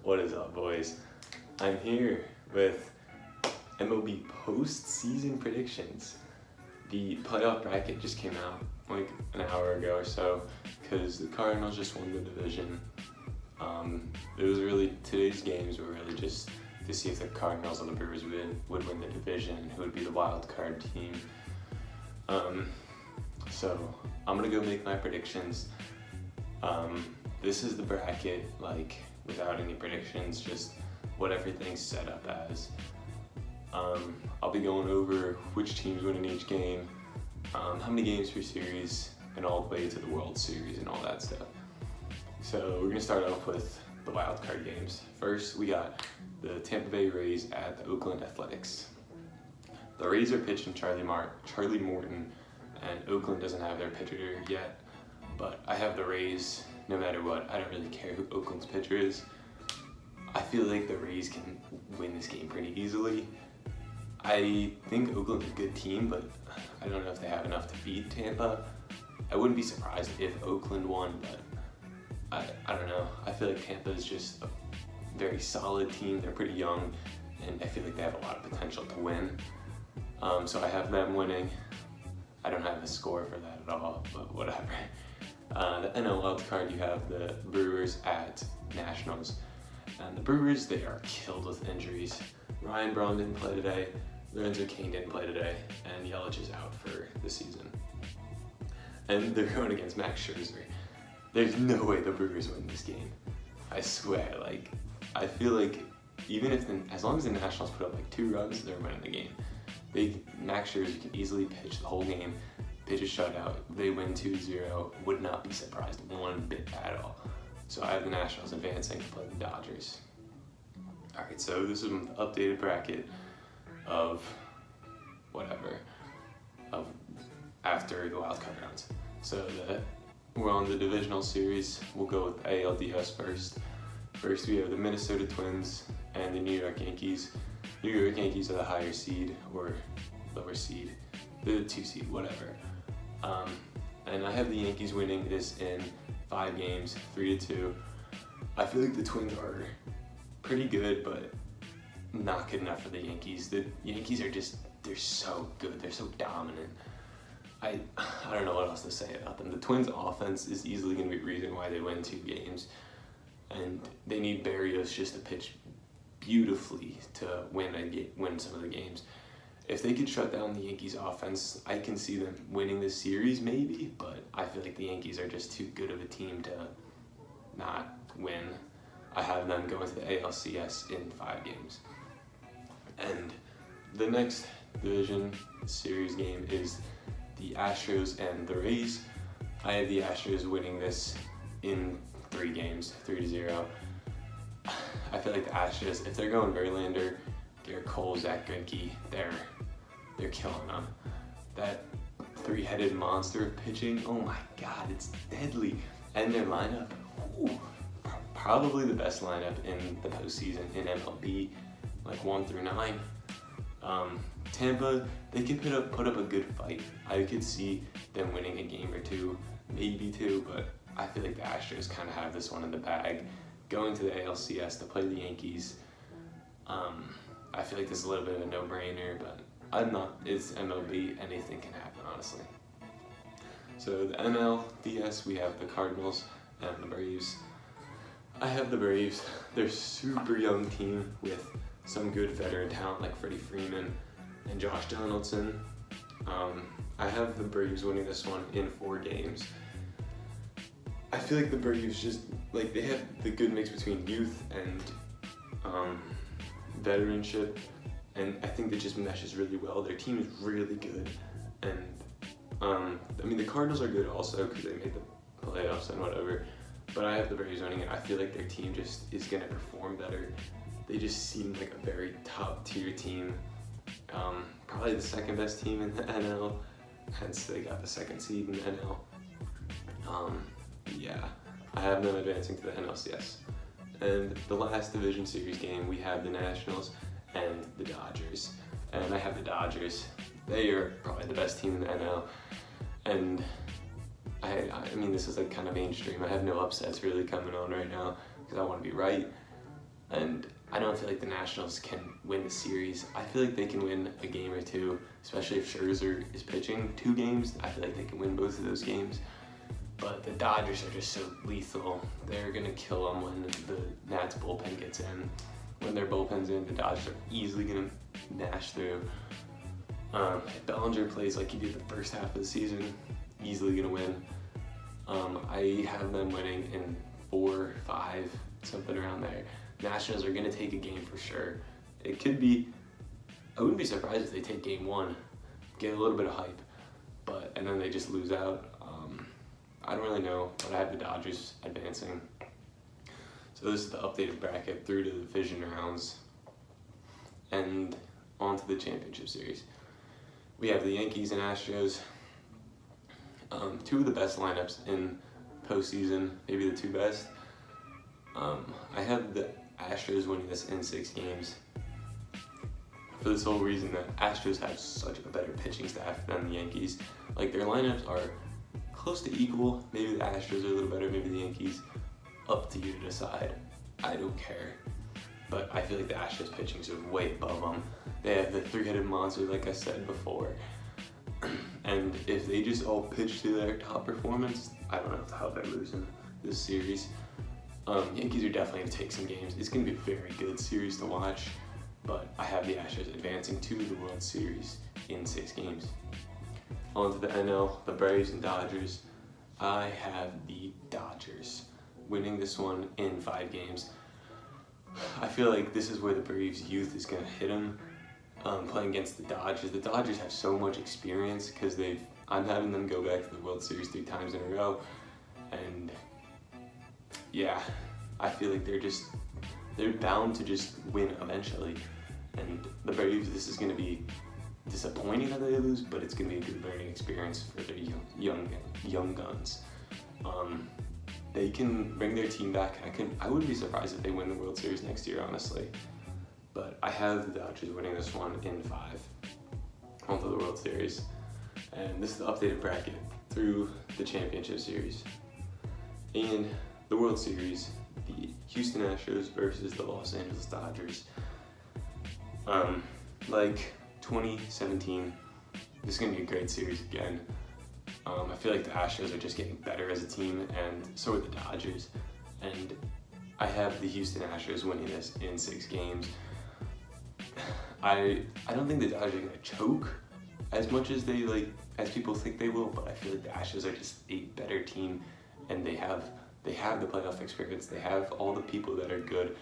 What is up, boys? I'm here with MLB postseason predictions. The playoff bracket just came out like an hour ago or so because the Cardinals just won the division. It was really, today's games were really just to see if the Cardinals and the Brewers would win the division and who would be the wild card team. So I'm gonna go make my predictions. This is the bracket, like, without any predictions, just what everything's set up as. I'll be going over which teams win in each game, how many games per series, and all the way to the World Series and all that stuff. So we're gonna start off with the wild card games. First, we got the Tampa Bay Rays at the Oakland Athletics. The Rays are pitching Charlie Morton, and Oakland doesn't have their pitcher yet, but I have the Rays no matter what. I don't really care who Oakland's pitcher is. I feel like the Rays can win this game pretty easily. I think Oakland's a good team, but I don't know if they have enough to beat Tampa. I wouldn't be surprised if Oakland won, but I don't know. I feel like Tampa is just a very solid team. They're pretty young, and I feel like they have a lot of potential to win. So I have them winning. I don't have a score for that at all, but whatever. The NL wild card, you have the Brewers at Nationals. And the Brewers, they are killed with injuries. Ryan Braun didn't play today, Lorenzo Cain didn't play today, and Yelich is out for the season. And they're going against Max Scherzer. There's no way the Brewers win this game. I swear, like, I feel like even if as long as the Nationals put up like 2 runs, they're winning the game. Max Scherzer can easily pitch the whole game, pitch a shutout, they win 2-0, would not be surprised one bit at all. So I have the Nationals advancing to play the Dodgers. Alright, so this is an updated bracket of after the wild card rounds. So we're on the Divisional Series. We'll go with ALDS first. First we have the Minnesota Twins and the New York Yankees. New York Yankees are the higher seed or lower seed. They're the 2 seed, whatever. And I have the Yankees winning this in 5 games, 3-2. I feel like the Twins are pretty good, but not good enough for the Yankees. The Yankees are they're so good. They're so dominant. I don't know what else to say about them. The Twins' offense is easily going to be the reason why they win 2 games. And they need Berrios just to pitch beautifully to win some of the games. If they could shut down the Yankees' offense, I can see them winning this series maybe, but I feel like the Yankees are just too good of a team to not win. I have them going to the ALCS in 5 games. And the next Division Series game is the Astros and the Rays. I have the Astros winning this in 3 games, 3-0. I feel like the Astros, if they're going Verlander, Garrett Cole, Zach Greinke, they're killing them. That 3-headed monster of pitching, oh my God, it's deadly. And their lineup, probably the best lineup in the postseason in MLB, like 1 through 9. Tampa, they could put up a good fight. I could see them winning a game or 2, maybe 2, but I feel like the Astros kind of have this one in the bag. Going to the ALCS to play the Yankees, I feel like this is a little bit of a no-brainer, but it's MLB, anything can happen, honestly. So the NLDS, we have the Cardinals and the Braves. I have the Braves. They're a super young team with some good veteran talent like Freddie Freeman and Josh Donaldson. I have the Braves winning this one in 4 games. I feel like the Braves just, like, they have the good mix between youth and veteranship, and I think that just meshes really well. Their team is really good, and I mean the Cardinals are good also because they made the playoffs and whatever, but I have the Braves winning it. I feel like their team just is going to perform better. They just seem like a very top tier team, probably the 2nd best team in the NL, hence they got the 2nd seed in the NL. Yeah, I have them advancing to the NLCS. And the last Division Series game, we have the Nationals and the Dodgers. And I have the Dodgers. They are probably the best team in the NL. And I mean, this is like kind of mainstream. I have no upsets really coming on right now because I want to be right. And I don't feel like the Nationals can win the series. I feel like they can win a game or two, especially if Scherzer is pitching 2 games. I feel like they can win both of those games. But the Dodgers are just so lethal. They're going to kill them when the Nats bullpen gets in. When their bullpen's in, the Dodgers are easily going to mash through. If Bellinger plays like he did the first half of the season, easily going to win. I have them winning in 4, 5, something around there. Nationals are going to take a game for sure. It could be, I wouldn't be surprised if they take game 1, get a little bit of hype, and then they just lose out. I don't really know, but I have the Dodgers advancing. So this is the updated bracket through to the division rounds and on to the championship series. We have the Yankees and Astros, 2 of the best lineups in postseason, maybe the 2 best. I have the Astros winning this in 6 games for this whole reason that Astros have such a better pitching staff than the Yankees. Like, their lineups are close to equal. Maybe the Astros are a little better, maybe the Yankees. Up to you to decide. I don't care. But I feel like the Astros pitching is way above them. They have the 3-headed monster, like I said before. And if they just all pitch to their top performance, I don't know how they're losing this series. Yankees are definitely going to take some games. It's going to be a very good series to watch. But I have the Astros advancing to the World Series in 6 games. On to the NL, the Braves and Dodgers. I have the Dodgers winning this one in 5 games. I feel like this is where the Braves' youth is going to hit them, playing against the Dodgers. The Dodgers have so much experience because I'm having them go back to the World Series 3 times in a row. And yeah, I feel like they're bound to just win eventually. And the Braves, this is going to be disappointing that they lose, but it's going to be a good learning experience for their young guns. They can bring their team back. I wouldn't be surprised if they win the World Series next year, honestly. But I have the Dodgers winning this one in 5 onto the World Series. And this is the updated bracket through the championship series. In the World Series, the Houston Astros versus the Los Angeles Dodgers. Like 2017, this is going to be a great series again. I feel like the Astros are just getting better as a team, and so are the Dodgers. And I have the Houston Astros winning this in 6 games. I don't think the Dodgers are going to choke as much as as people think they will, but I feel like the Astros are just a better team, and they have the playoff experience. They have all the people that are good.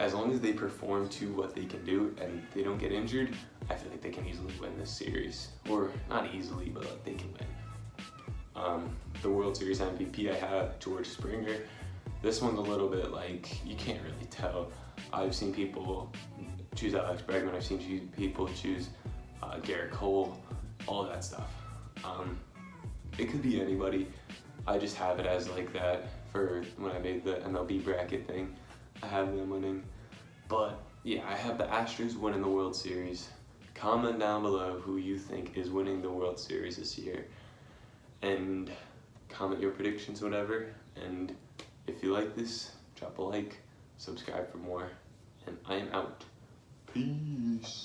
As long as they perform to what they can do and they don't get injured, I feel like they can easily win this series. Or not easily, but they can win. The World Series MVP, I have George Springer. This one's a little bit you can't really tell. I've seen people choose Alex Bregman. I've seen people choose Garrett Cole, all that stuff. It could be anybody. I just have it as that for when I made the MLB bracket thing. I have them winning. But yeah, I have the Astros winning the World Series. Comment down below who you think is winning the World Series this year. And comment your predictions, whatever. And if you like this, drop a like, subscribe for more. And I am out. Peace.